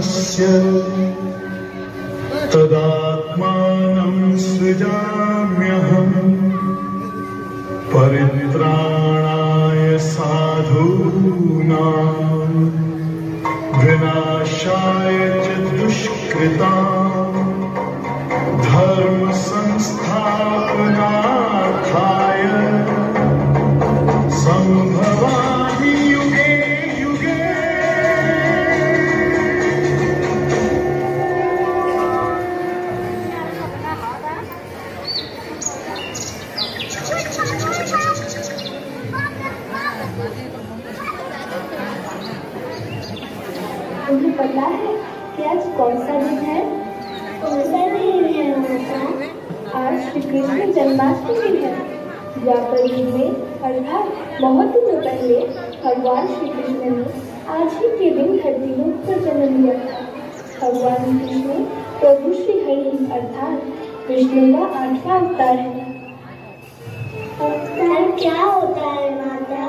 रामस्य तदात्मानं सृजाम्यहम् परित्राणाय साधूनां विनाशाय च दुष्कृतां धर्म संस्थापनार्थाय संभवामि युगे युगे। तुम्हें पता है कि आज कौन सा दिन है? कौन सा दिन है माता? आज श्री कृष्ण जन्माष्टमी है। द्वापर युग में अर्थात बहुत दिनों पहले भगवान श्री कृष्ण ने आज ही के दिन धरती लोक पर जन्म लिया था। भगवान कृष्ण प्रभु श्री हरि अर्थात विष्णु का 8वां अवतार है। अवतार क्या होता है माता?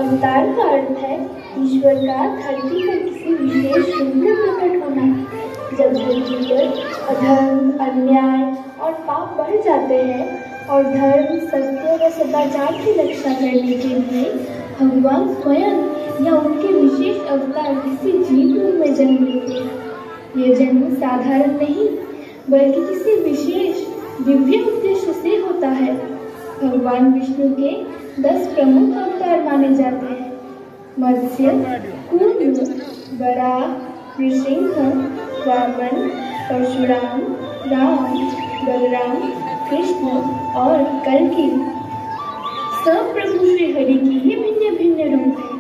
अवतार का अर्थ है ईश्वर का धरती पर किसी विशेष रूप में प्रकट होना। जब धरती पर अधर्म, अन्याय और पाप बढ़ जाते हैं और धर्म, सत्य व सदाचार की रक्षा करने के लिए भगवान स्वयं या उनके विशेष अवतार किसी जीव रूप में जन्म लेते हैं। यह जन्म साधारण नहीं बल्कि किसी विशेष दिव्य उद्देश्य से होता है। भगवान विष्णु के 10 प्रमुख अवतार माने जाते हैं: मत्स्य, कूर्म, वराह, नृसिंह, वामन, परशुराम, राम, बलराम, कृष्ण और कल्कि। सब प्रभु श्री हरि की ही भिन्न भिन्न रूप हैं,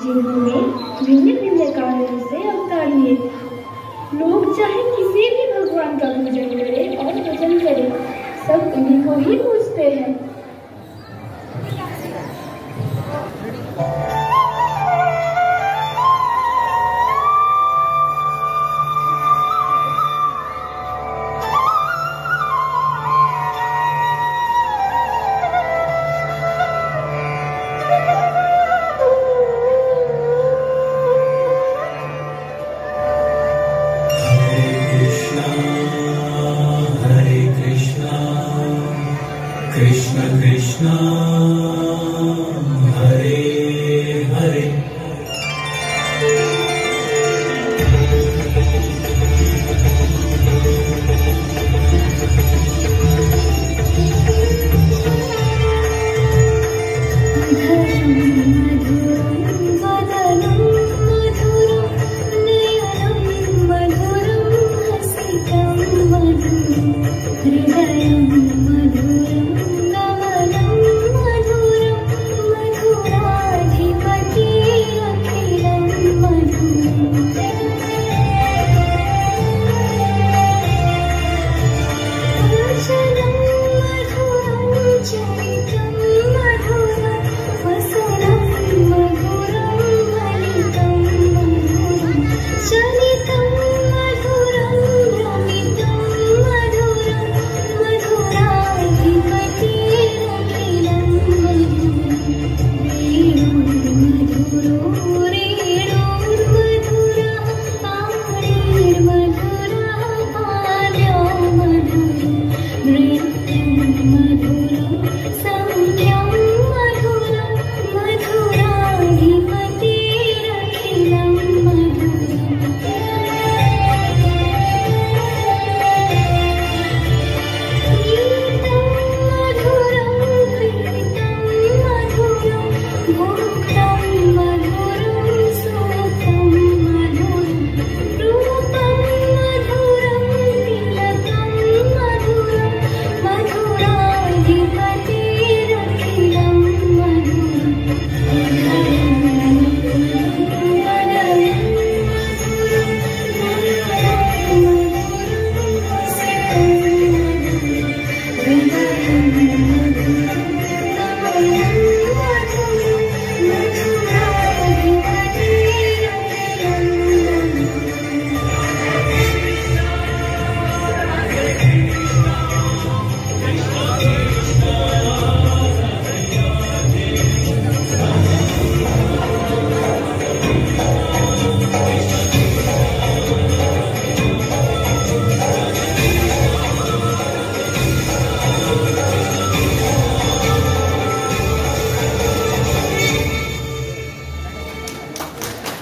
जिन्होंने भिन्न भिन्न कारणों से अवतार लिए थे। लोग चाहे किसी भी भगवान का पूजन करें और भजन करें, सब उन्हीं को ही पूजते हैं। कृष्ण कृष्ण हरे हरे मधुरं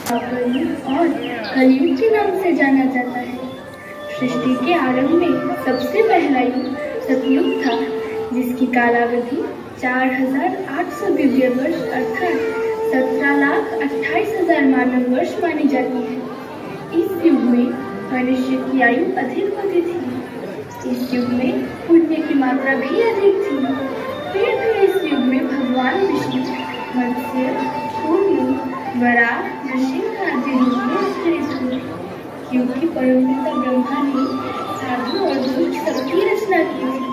द्वापर और कलयुग के नाम से जाना जाता है। सृष्टि के आरंभ में सबसे पहला युग सतयुग था, जिसकी कालावधि 4800 दिव्य वर्ष अर्थात 17,28,000 मानव वर्ष मानी जाती है। इस युग में मनुष्य की आयु अधिक होती थी। इस युग में पुण्य की मात्रा भी अधिक थी। फिर भी इस युग में भगवान विष्णु मत्स्य, कूर्म, वराह, नृसिंह आदि रूप में अवतरित हुए। युग की परमपिता ब्रह्मा ने साधु और दुष्ट सबकी रचना की थी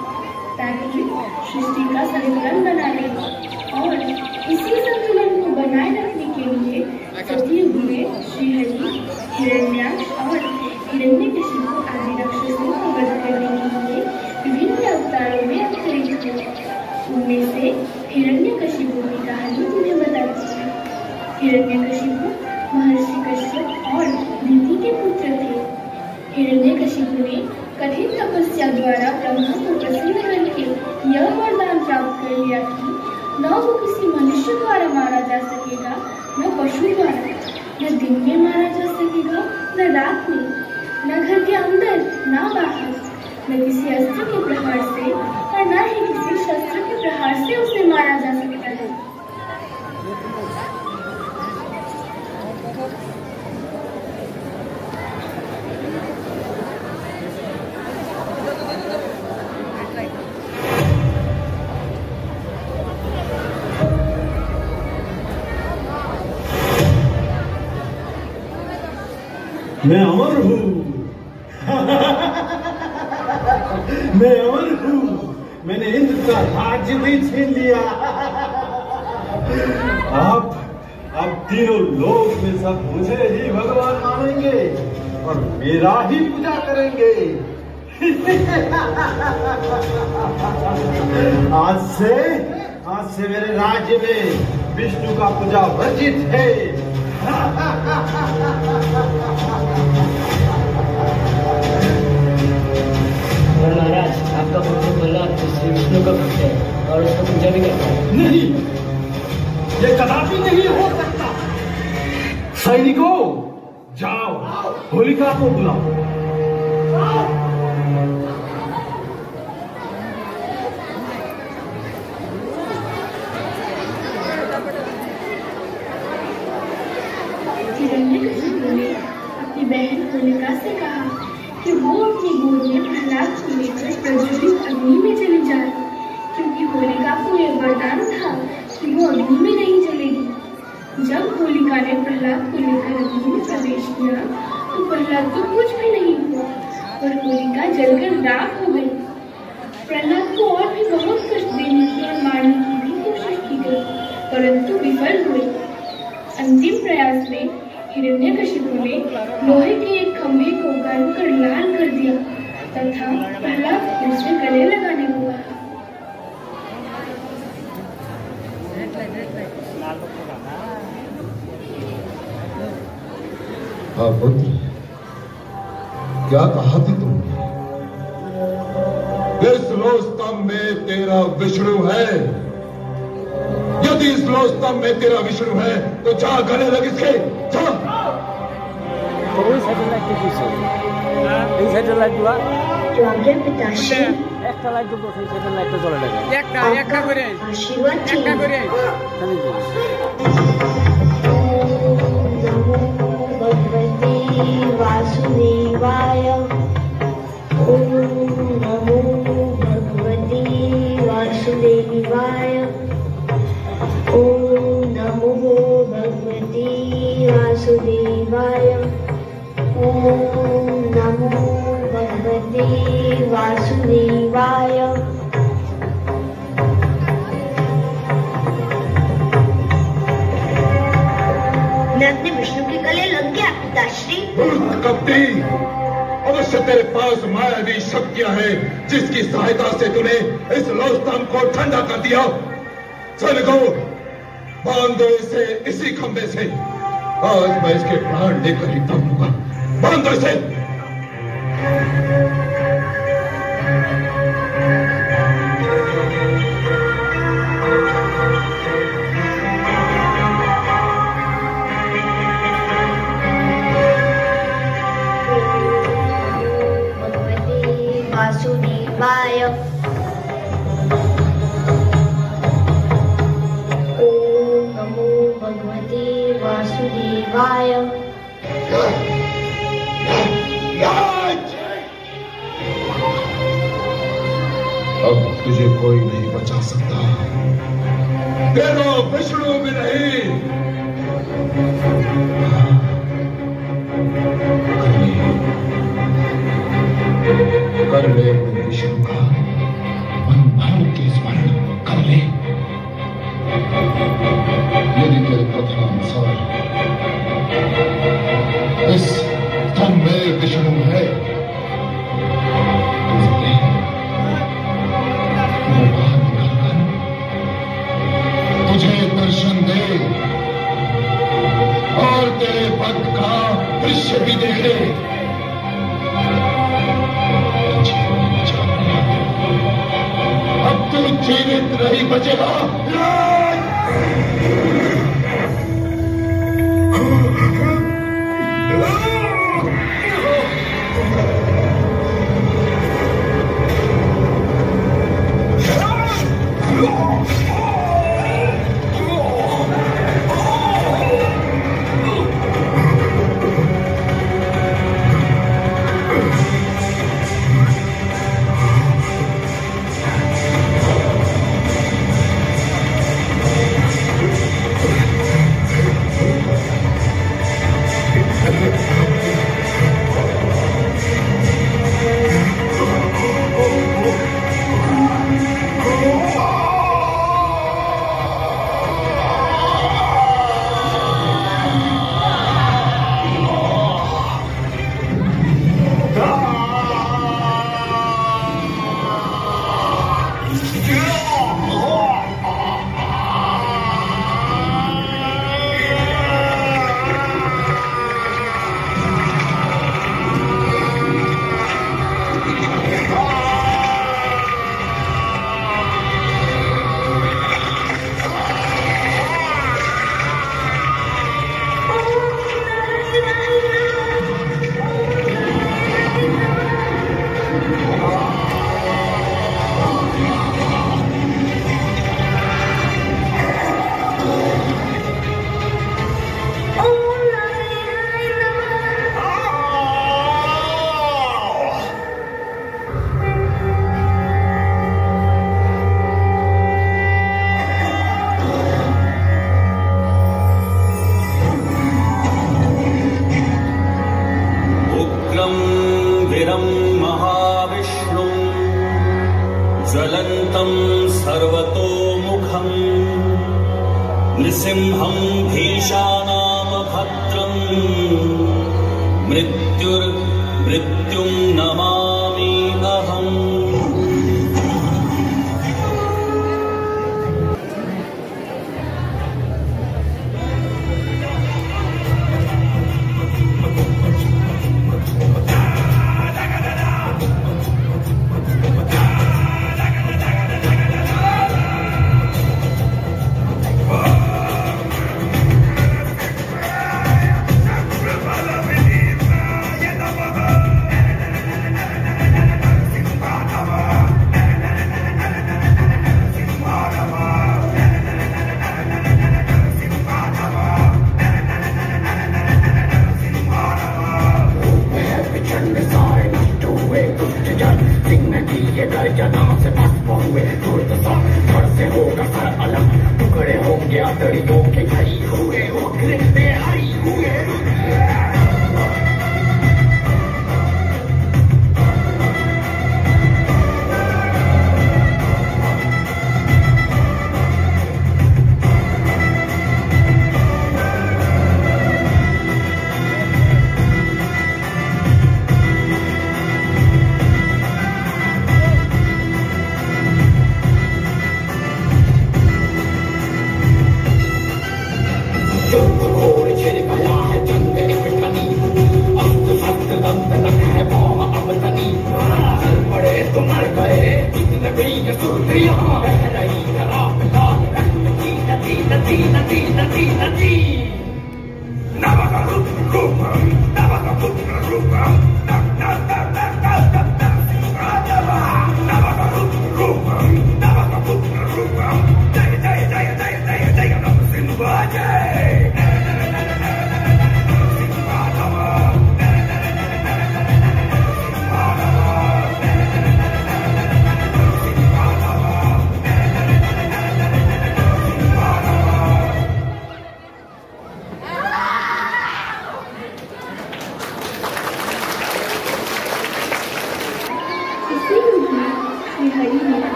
ताकि सृष्टि का संतुलन बना रहे, और इसी संतुलन को बनाए रखने के लिए सतयुग में श्रीहरि, हिरण्याक्ष और हिरण्यकशिपु आदि राक्षसों को वध करने के लिए विभिन्न अवतारों में अवतरित हुए। उनमें से हिरण्यकशिपु की कहानी तुम्हें बताती है। हिरण्यकशिपु महर्षि कश्यप और दिति के पुत्र थे। हिरण्यकशिपु ने कठिन तपस्या द्वारा ब्रह्मा को प्रसन्न करके यह वरदान प्राप्त कर लिया कि न वो किसी मनुष्य द्वारा मारा जा सकेगा, न पशु द्वारा, न दिन में मारा जा सकेगा, न रात में, न घर के अंदर, न बाहर, न किसी अस्त्र के प्रहार से और न ही किसी शस्त्र के प्रहार से उसे मारा जा सकता है। मैं अमर हूँ। मैं अमर हूँ। मैंने इंद्र का राज्य भी छीन लिया। अब तीनों लोक में सब मुझे ही भगवान मानेंगे और मेरा ही पूजा करेंगे। आज से मेरे राज्य में विष्णु का पूजा वर्जित है। महाराज, आपका पुत्र प्रहलाद श्री विष्णु का भक्त है और उसका पूजा भी करता है। नहीं, ये कदापि नहीं हो सकता। सैनिकों, जाओ होलिका को बुलाओ। हिरण्यकशिपु ने अपनी बहन होलिका से कहा कि वो अपनी गोद में प्रहलाद को लेकर प्रज्वलित अग्नि में चली जाए, क्योंकि होलिका को यह वरदान था कि वो अग्नि में नहीं जलेगी। जब होलिका ने प्रहलाद को लेकर अग्नि में प्रवेश किया तो प्रहलाद को कुछ भी नहीं हुआ, पर होलिका जलकर राख हो गई। प्रहलाद को और भी बहुत कष्ट देने की और मारने की भी कोशिश की गई, परंतु विफल हुई। अंतिम प्रयास में हिरण्यकशिपु ने लोहे के एक खंभे को गर्म कर लाल कर दिया तथा प्रहलाद को उसे गले लगाने को कहा। हाँ पुत्र, क्या कहा था तुमने? इस लोस्तंभ में तेरा विष्णु है। यदि इस लोस्तंभ में तेरा विष्णु है तो जा गले लग इसके, जा। ওই সাইডের লাইটটা দিছে, এই সাইডের লাইটগুলা तो आगे पिताश्री একটা লাইট তো সেই সাইডের লাইটটা জ্বলে লাগে, একটা করে आशीर्वाद चाहिए। খালি नमो भगवते वासुदेवाय। ओम नमो भगवते वासुदेवाय। ओम नमो भगवते वासुदेवाय। ओम नमो भगवते वासुदेवाय। मैं अपने विष्णु के गले लग गया पिताश्री। कपटी, अवश्य तेरे पास मायावी शक्तियां हैं जिसकी सहायता से तूने इस लोस्तंभ को ठंडा कर दिया। सैनिकों, बांध दो इसे इसी खंभे से। आज मैं इसके प्राण लेकर ही दम लूंगा। बांध दो इसे। वासुदेवाय। अब तुझे कोई नहीं बचा सकता, तेरा विष्णु भी नहीं। कर ले अपने विष्णु का मन भाव के स्मरण कर ले। यदि तेरे कथनानुसार इस तन में विष्णु है, तुझे दर्शन दे और तेरे पद का दृश्य भी देखे। अब तू जीवित नहीं बचेगा। नृसिंहं भीषाणाम भद्रं मृत्युं नमामि अहम्।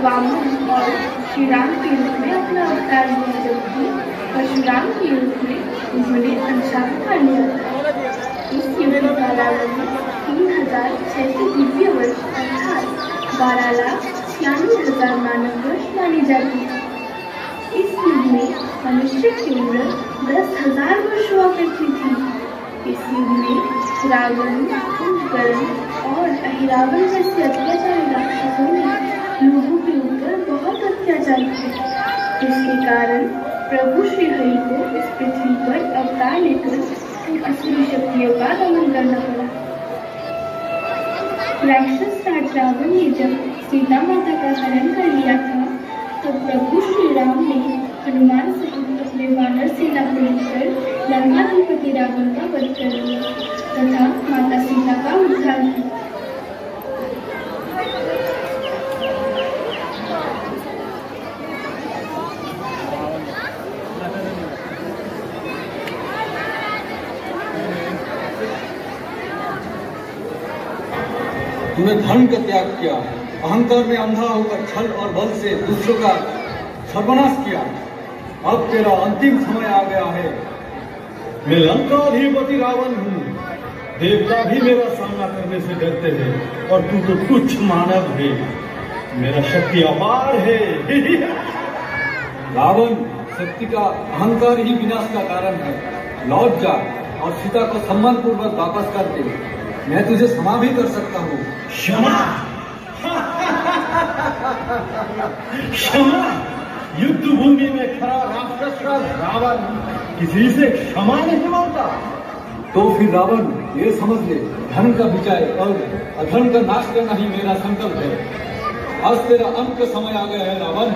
वामन और श्री राम के रूप में अपना अवतार लिया, जबकि परशुराम के रूप में उन्होंने अंशावतार लिया था। इस युग की कालावधि 3600 दिव्य वर्ष अर्थात 12,96,000 मानव वर्ष मानी जाती है। इस युग में मनुष्य की उम्र 10,000 वर्ष हुआ करती थी। इस युग में रावण, कुंभकर्ण और अहिरावण जैसे अत्याचारी राक्षसों ने लोगों के ऊपर बहुत अत्याचार किया, जिसके कारण प्रभु श्री हरि को इस पृथ्वी पर अवतार लेकर इन असुरी शक्तियों का दमन करना पड़ा। राक्षस राज रावण ने जब सीता माता का हरण कर लिया था, तब प्रभु श्री राम ने हनुमान सहित अपने वानर सेना को लेकर लंकाधिपति रावण का वध कर लिया तथा माता सीता का उद्धार किया। तुमने धर्म का त्याग किया, अहंकार में अंधा होकर छल और बल से दूसरों का सर्वनाश किया। अब तेरा अंतिम समय आ गया है। मैं लंकाधिपति रावण हूँ। देवता भी मेरा सामना करने से डरते हैं और तू तो तुच्छ मानव है। मेरा शक्ति अपार है। रावण, शक्ति का अहंकार ही विनाश का कारण है। लौट जा और सीता को सम्मान पूर्वक वापस कर दे। मैं तुझे क्षमा भी कर सकता हूँ। क्षमा? क्षमा? युद्ध भूमि में खड़ा राक्षस रावण किसी से क्षमा नहीं मांगता। तो फिर रावण, ये समझ ले, धर्म का विजय और अधर्म का नाश करना ही मेरा संकल्प है। आज तेरा अंत का समय आ गया है रावण।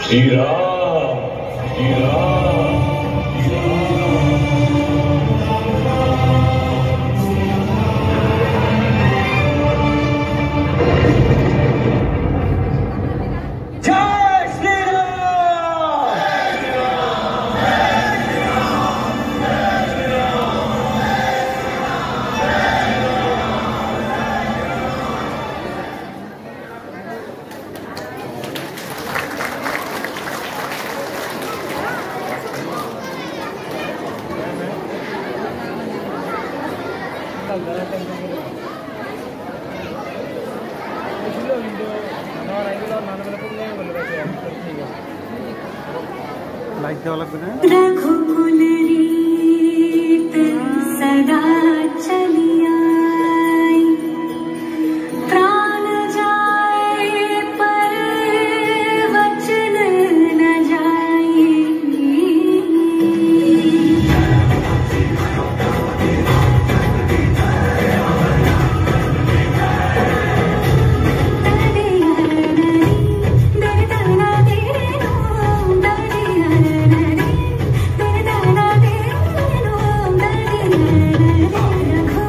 श्री राम, श्री राम, श्री रघुकुल रीत सदा चली आई, प्राण जाए पर वचन न जाए। रघु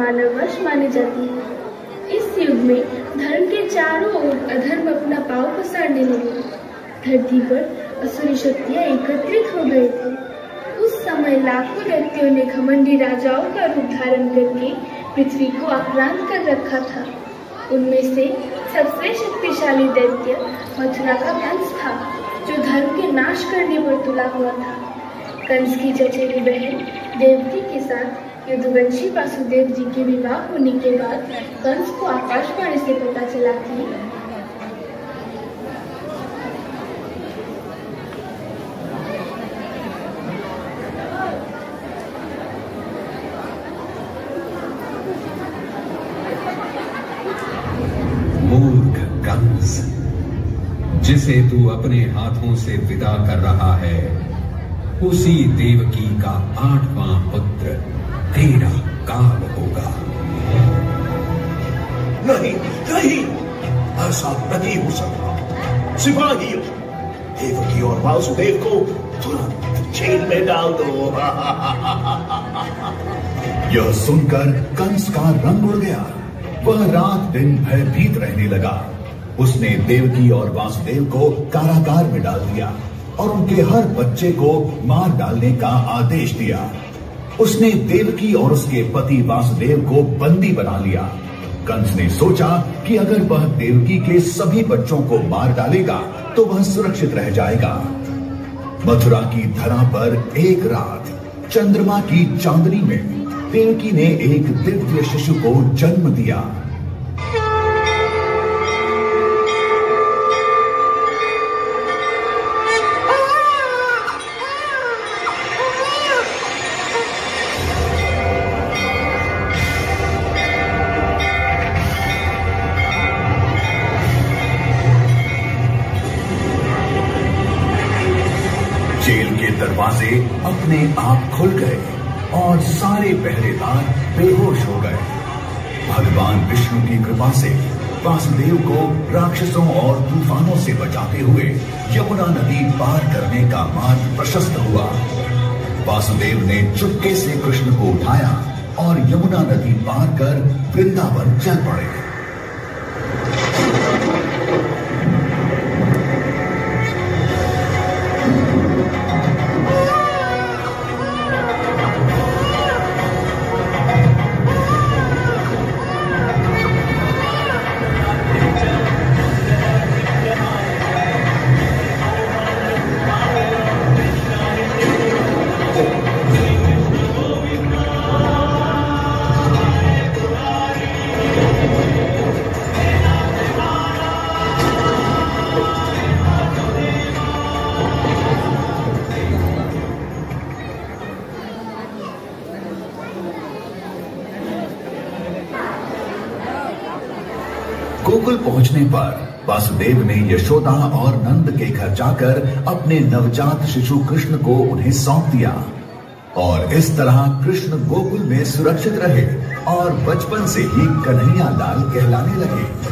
मानव वश मानी जाती है। इस युग में धर्म के चारों ओर अधर्म अपना पांव पसारने लगे। धरती पर असुरी शक्तियां एकत्रित हो गए थे। उस समय लाखों दैत्यों ने घमंडी राजाओं का रूप धारण करके पृथ्वी को आक्रांत कर रखा था। उनमें से सबसे शक्तिशाली दैत्य मथुरा का कंस था, जो धर्म के नाश करने पर तुला हुआ था। कंस की चचेरी बहन देवकी के साथ यदुवंशी वासुदेव जी के विवाह होने के बाद कंस को आकाशवाणी से पता चला कि मूर्ख कंस, जिसे तू अपने हाथों से विदा कर रहा है, उसी देवकी का 8वां पुत्र तेरा काल होगा। नहीं नहीं, ऐसा नहीं हो सकता। सिपाहियों, देवकी और वासुदेव को तुरंत जेल में डाल दो। यह सुनकर कंस का रंग उड़ गया। वह रात दिन भयभीत रहने लगा। उसने देवकी और वासुदेव को कारागार में डाल दिया और उनके हर बच्चे को मार डालने का आदेश दिया। उसने देवकी और उसके पति वासुदेव को बंदी बना लिया। कंस ने सोचा कि अगर वह देवकी के सभी बच्चों को मार डालेगा तो वह सुरक्षित रह जाएगा। मथुरा की धरा पर एक रात चंद्रमा की चांदनी में देवकी ने एक दिव्य शिशु को जन्म दिया। जेल के दरवाजे अपने आप खुल गए और सारे पहरेदार बेहोश हो गए। भगवान विष्णु की कृपा से वासुदेव को राक्षसों और तूफानों से बचाते हुए यमुना नदी पार करने का मार्ग प्रशस्त हुआ। वासुदेव ने चुपके से कृष्ण को उठाया और यमुना नदी पार कर वृंदावन चल पड़े। गोकुल पहुंचने पर वासुदेव ने यशोदा और नंद के घर जाकर अपने नवजात शिशु कृष्ण को उन्हें सौंप दिया और इस तरह कृष्ण गोकुल में सुरक्षित रहे और बचपन से ही कन्हैया लाल कहलाने लगे।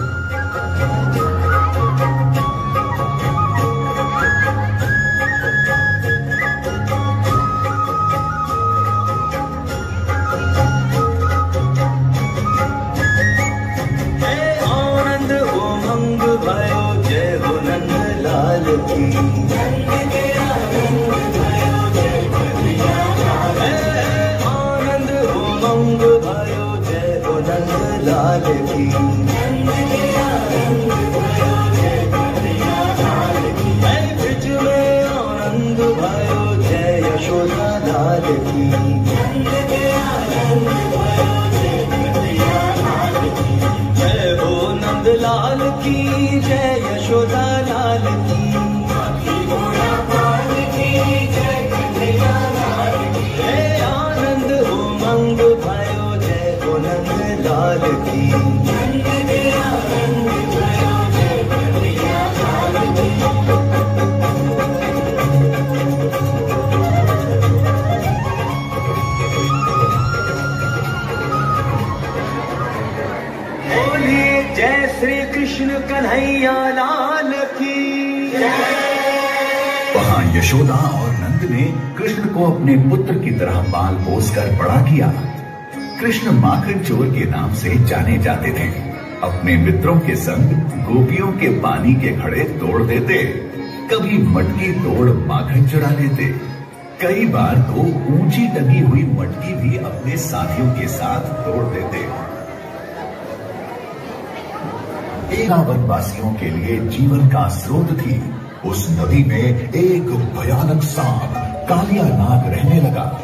आनंद उमंग भयो जय हो नंद लाल की। ब्रज में आनंद भयो जय यशोदा लाल की। जय हो नंद लाल की, जय यशोदा लाल की। आनंद उमंग भयो जय हो नंद लाल की। बोलिए जय श्री कृष्ण कन्हैया लाल की। वहां यशोदा और नंद ने कृष्ण को अपने पुत्र की तरह पाल पोस कर बड़ा किया। कृष्ण माखन चोर के नाम से जाने जाते थे। अपने मित्रों के संग गोपियों के पानी के घड़े तोड़ देते, कभी मटकी तोड़ माखन चुरा लेते, कई बार तो ऊंची टंगी हुई मटकी भी अपने साथियों के साथ तोड़ देते। एरा वनवासियों के लिए जीवन का स्रोत थी। उस नदी में एक भयानक सांप कालिया नाग रहने लगा।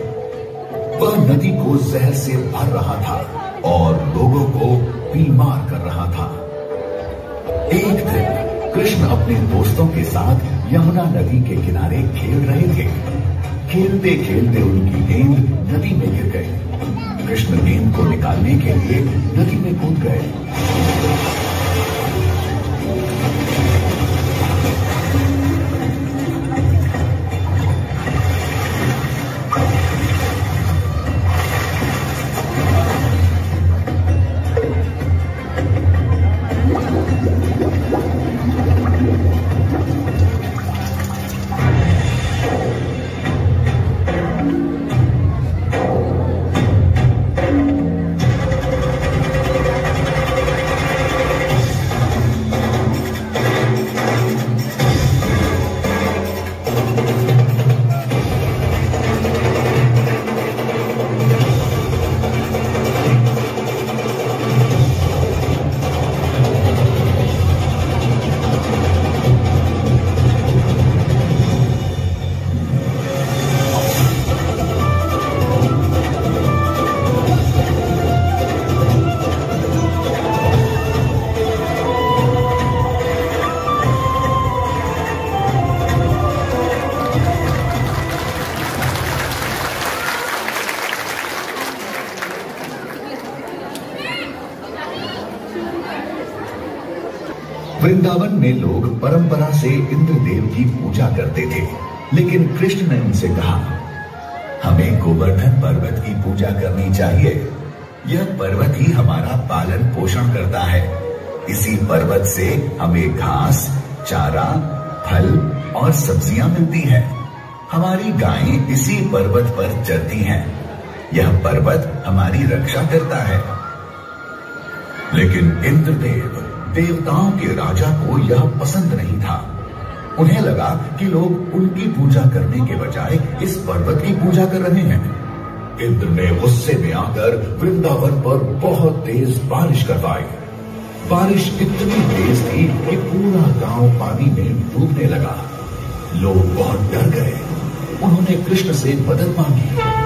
वह नदी को जहर से भर रहा था और लोगों को बीमार कर रहा था। एक दिन कृष्ण अपने दोस्तों के साथ यमुना नदी के किनारे खेल रहे थे। खेलते खेलते उनकी गेंद नदी में गिर गई। कृष्ण गेंद को निकालने के लिए नदी में कूद गए। वृंदावन में लोग परंपरा से इंद्रदेव की पूजा करते थे, लेकिन कृष्ण ने उनसे कहा, हमें गोवर्धन पर्वत की पूजा करनी चाहिए। यह पर्वत ही हमारा पालन पोषण करता है। इसी पर्वत से हमें घास, चारा, फल और सब्जियां मिलती हैं। हमारी गायें इसी पर्वत पर चरती हैं। यह पर्वत हमारी रक्षा करता है। लेकिन इंद्रदेव, देवताओं के राजा को यह पसंद नहीं था। उन्हें लगा कि लोग उनकी पूजा करने के बजाय इस पर्वत की पूजा कर रहे हैं। इंद्र ने गुस्से में आकर वृंदावन पर बहुत तेज बारिश करवाई। बारिश इतनी तेज थी कि पूरा गांव पानी में डूबने लगा। लोग बहुत डर गए। उन्होंने कृष्ण से मदद मांगी।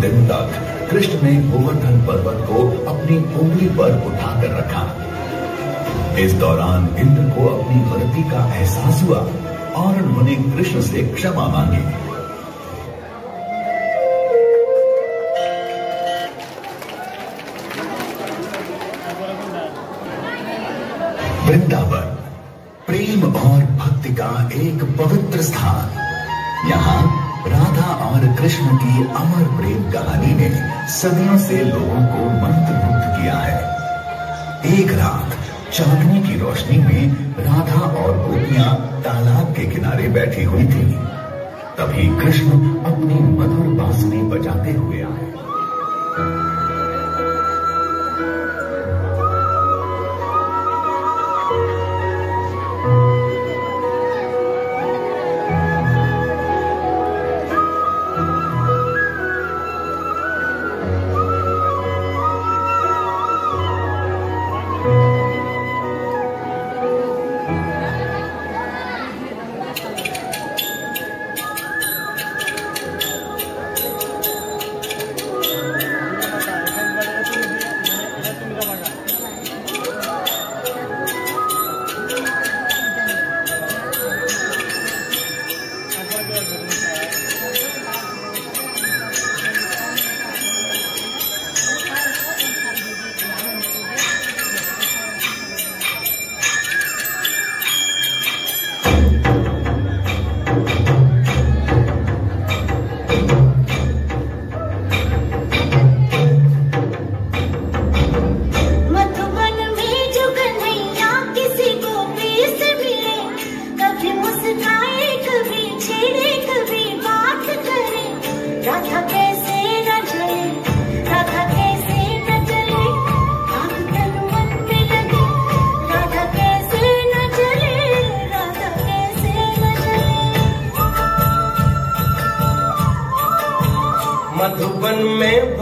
दिन तक कृष्ण ने गोवर्धन पर्वत को अपनी उंगली पर उठाकर रखा। इस दौरान इंद्र को अपनी गलती का एहसास हुआ और उन्होंने कृष्ण से क्षमा मांगी। वृंदावन प्रेम और भक्ति का एक पवित्र स्थान। यहाँ राधा और कृष्ण की अमर प्रेम कहानी ने सदियों से लोगों को मंत्रमुग्ध किया है। एक रात चांदनी की रोशनी में राधा और गोपियां तालाब के किनारे बैठी हुई थी। तभी कृष्ण अपनी मधुर बांसुरी बजाते हुए आए।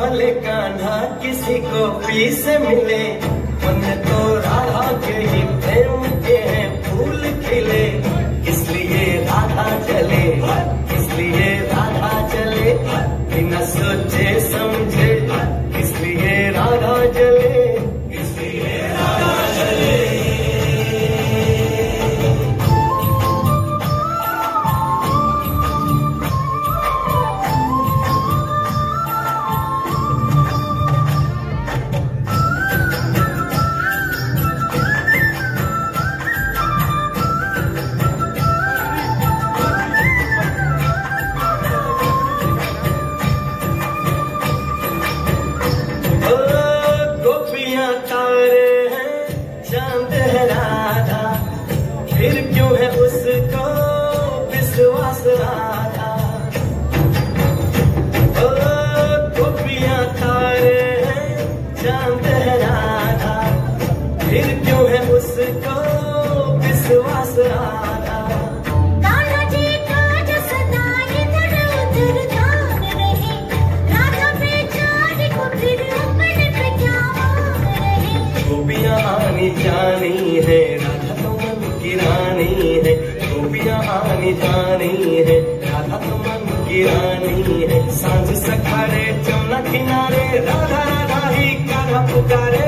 भले कान्हा किसी को पी से मिले, मन तो राधा के ही प्रेम के हैं फूल खिले। इसलिए राधा चले, इसलिए राधा चले, बिना सोचे समझे, इसलिए राधा चले, इसलिए राधा चले। जानी है राधा तो मन की रानी है, गोपियाँ आनी जानी है राधा तो मन की रानी है। सांझ सखारे जमुना किनारे राधा राधा ही कान्हा पुकारे।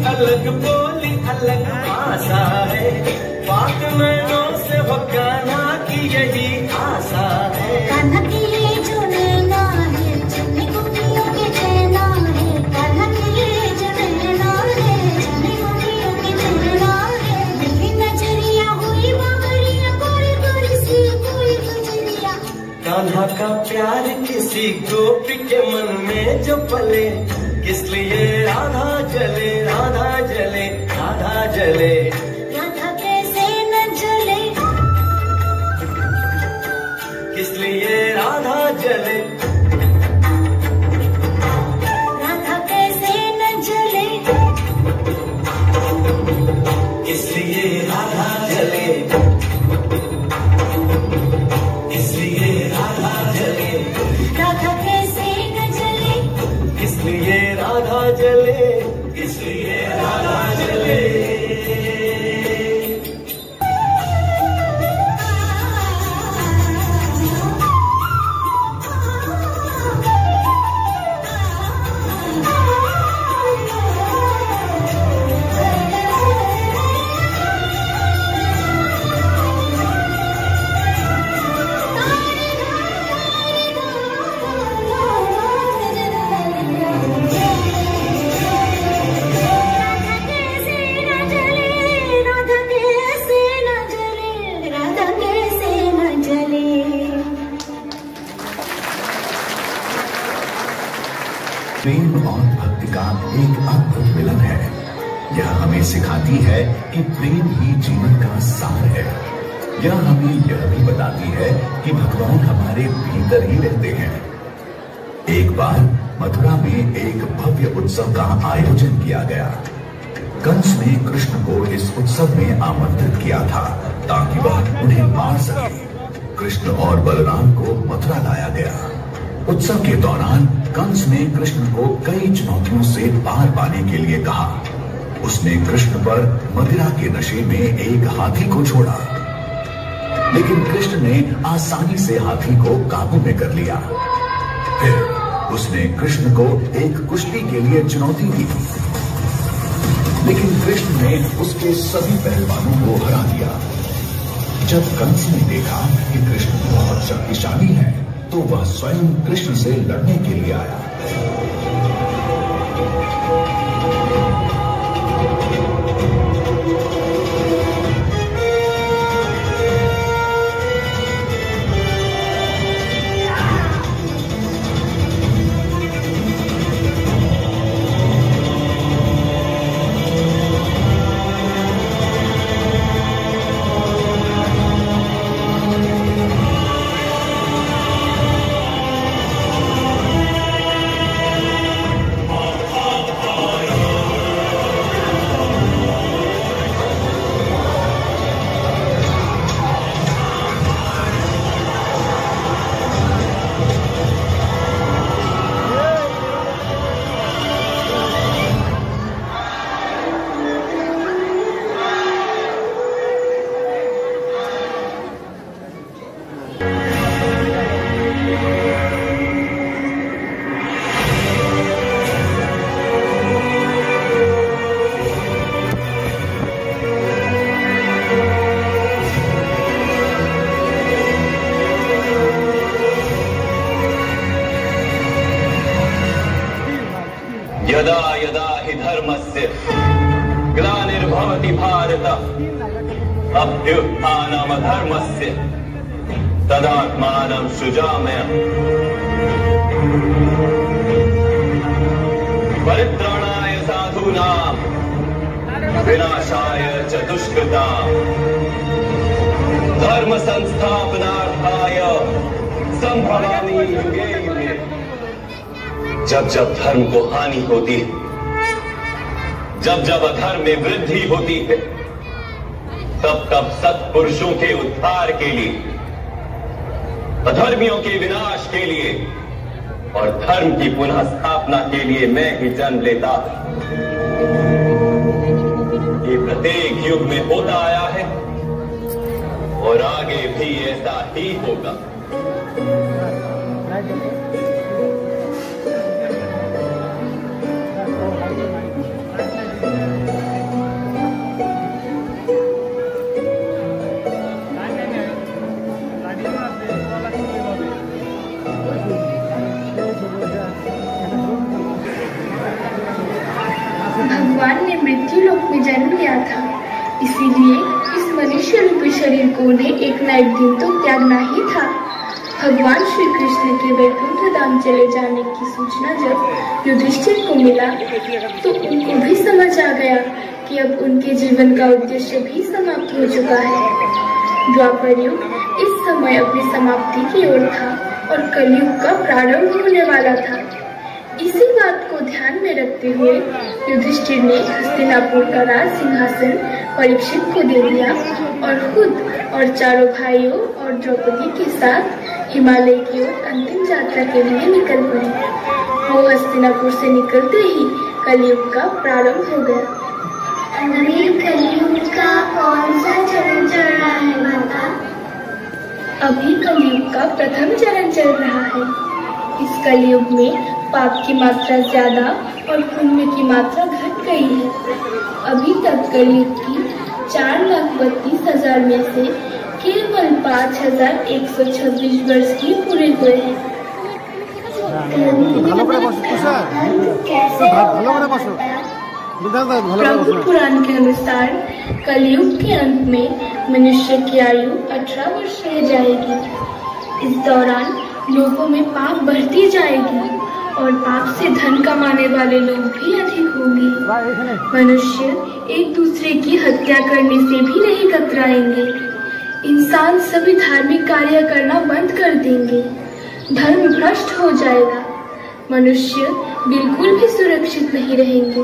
अलग बोली अलग भाषा है, बात नैनों से हो कान्हा की यही आशा है। कान्हा की ये जो नैना है, चुन्नी गोपियों के चैना है। कान्हा की ये जो नैना है, चुन्नी गोपियों के चैना है। मेरी नजरिया हुई बावरिया, गोरी गोरी सी कोई गुजरिया। कान्हा का प्यार किसी गोपी के मन में जो पले, इसलिए राधा जले, राधा जले, राधा जले। राधा कैसे न जले, इसलिए राधा जले, राधा कैसे न जले, इसलिए राधा जले, इसलिए राधा जले। राधा कैसे न जले, इसलिए राधा जले, इसलिए राधा जले। प्रेम और भक्ति का एक अद्भुत मिलन है। यह हमें सिखाती है कि प्रेम ही जीवन का सार है। यह हमें यह भी बताती है कि भगवान हमारे भीतर ही रहते हैं। एक बार मथुरा में एक भव्य उत्सव का आयोजन किया गया। कंस ने कृष्ण को इस उत्सव में आमंत्रित किया था ताकि वह उन्हें मार सके। कृष्ण और बलराम को मथुरा लाया गया। उत्सव के दौरान कंस ने कृष्ण को कई चुनौतियों से पार पाने के लिए कहा। उसने कृष्ण पर मदिरा के नशे में एक हाथी को छोड़ा, लेकिन कृष्ण ने आसानी से हाथी को काबू में कर लिया। फिर उसने कृष्ण को एक कुश्ती के लिए चुनौती दी, लेकिन कृष्ण ने उसके सभी पहलवानों को हरा दिया। जब कंस ने देखा कि कृष्ण बहुत शक्तिशाली है, तो वह स्वयं कृष्ण से लड़ने के लिए आया। यदा यदा हि धर्मस्य ग्लानिर्भवति भारत अभ्युत्थानमधर्मस्य तदात्मानं सृजाम्यहम् परित्राणाय साधूनां विनाशाय च दुष्कृताम् धर्म संस्थापनार्थाय संभवामि युगे युगे। जब जब धर्म को हानि होती है, जब जब अधर्म में वृद्धि होती है, तब तब सत्पुरुषों के उद्धार के लिए, अधर्मियों के विनाश के लिए और धर्म की पुनः स्थापना के लिए मैं ही जन्म लेता हूं। ये प्रत्येक युग में होता आया है और आगे भी ऐसा ही होगा। भगवान ने मृत्यु लोक में जन्म लिया था, इसीलिए इस मनुष्य रूपी शरीर को उन्हें एक न एक दिन तो त्यागना ही था। भगवान श्री कृष्ण के वैकुंठ धाम चले जाने की सूचना जब युधिष्ठिर को मिला, तो उनको भी समझ आ गया कि अब उनके जीवन का उद्देश्य भी समाप्त हो चुका है। द्वापर युग इस समय अपनी समाप्ति की ओर था और कलयुग का प्रारंभ होने वाला था। इसी बात को ध्यान में रखते हुए युधिष्ठिर ने हस्तिनापुर का राज सिंहासन परीक्षित को दे दिया और खुद और चारों भाइयों और द्रौपदी के साथ हिमालय की ओर अंतिम यात्रा के लिए निकल पड़े। वो हस्तिनापुर से निकलते ही कलयुग का प्रारंभ हो गया। अभी कलयुग का कौन सा चरण चल रहा है माता? अभी कलयुग का प्रथम चरण चल रहा है। इस कलयुग में पाप की मात्रा ज्यादा और पुण्य की मात्रा घट गई है। अभी तक कलयुग की 4,32,000 में से केवल 5,126 वर्ष ही पूरे हुए हैं। ब्रह्म पुराण के अनुसार कलयुग के अंत में मनुष्य की आयु 18 वर्ष रह जाएगी। इस दौरान लोगों में पाप बढ़ती जाएगी और पाप से धन कमाने वाले लोग भी अधिक होंगे। मनुष्य एक दूसरे की हत्या करने से भी नहीं कतराएंगे। इंसान सभी धार्मिक कार्य करना बंद कर देंगे। धर्म भ्रष्ट हो जाएगा। मनुष्य बिल्कुल भी सुरक्षित नहीं रहेंगे।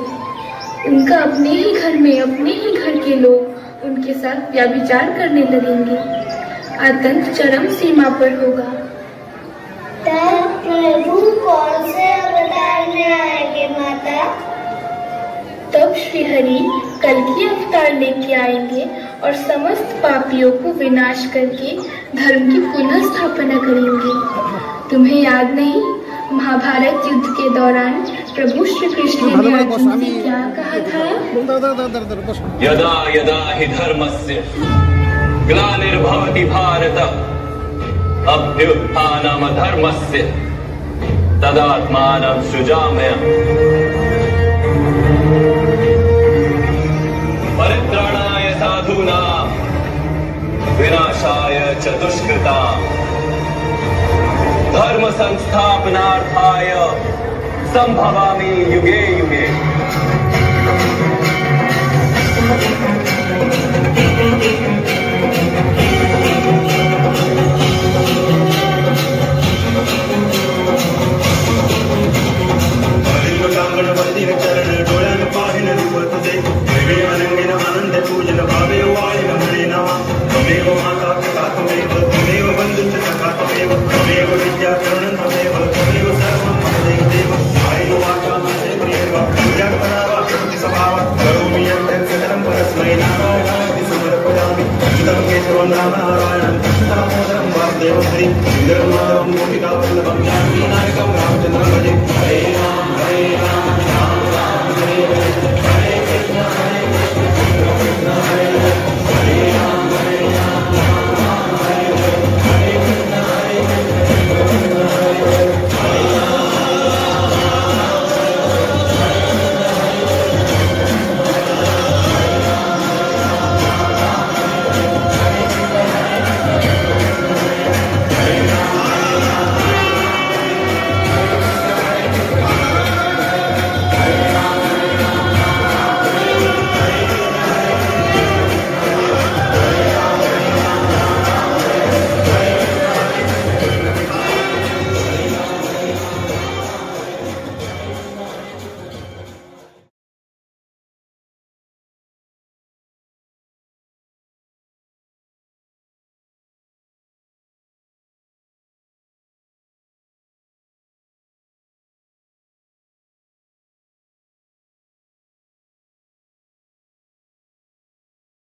उनका अपने ही घर में अपने ही घर के लोग उनके साथ व्यभिचार करने लगेंगे। आतंक चरम सीमा पर होगा। प्रभु कौन से अवतार में आएंगे माता? तब श्री हरि कल की अवतार लेके आएंगे और समस्त पापियों को विनाश करके धर्म की पुनः स्थापना करेंगे। तुम्हें याद नहीं महाभारत युद्ध के दौरान प्रभु श्री कृष्ण ने अर्जुन से क्या कहा था? यदा यदा हि धर्मस्य ग्लानिर्भवति भारत अभ्युत्थानम् धर्मस्य तदात्मानं सृजाम्यहम्। परित्राणाय साधूनां विनाशाय च दुष्कृताम् धर्म संस्थापनार्थाय संभवामि युगे युगे। चरण डोळ्यान पाहिन रूप तुझे वेगळे अनंगिन आनंद पूजन भावे वाळीन म्हणे नावा। त्वमेव माता पिता त्वमेव त्वमेव बंधुश्च सखा त्वमेव त्वमेव विद्या करुणं त्वमेव त्वमेव सर्वं मम देव। कायेन वाचा मनसेन्द्रियैर्वा पूजा करावा भक्ति स्वभावा करोमि यत् सकलं परस्मै नारायणाय समर्पयामि। अच्युतं केशवं रामनारायणं दामोदरं वासुदेवं हरि श्रीधरं माधवं गोपिकावल्लभं जानकीनायकं रामचन्द्रं भजे। हरे राम राम राम हरे हरे हरे कृष्ण हरे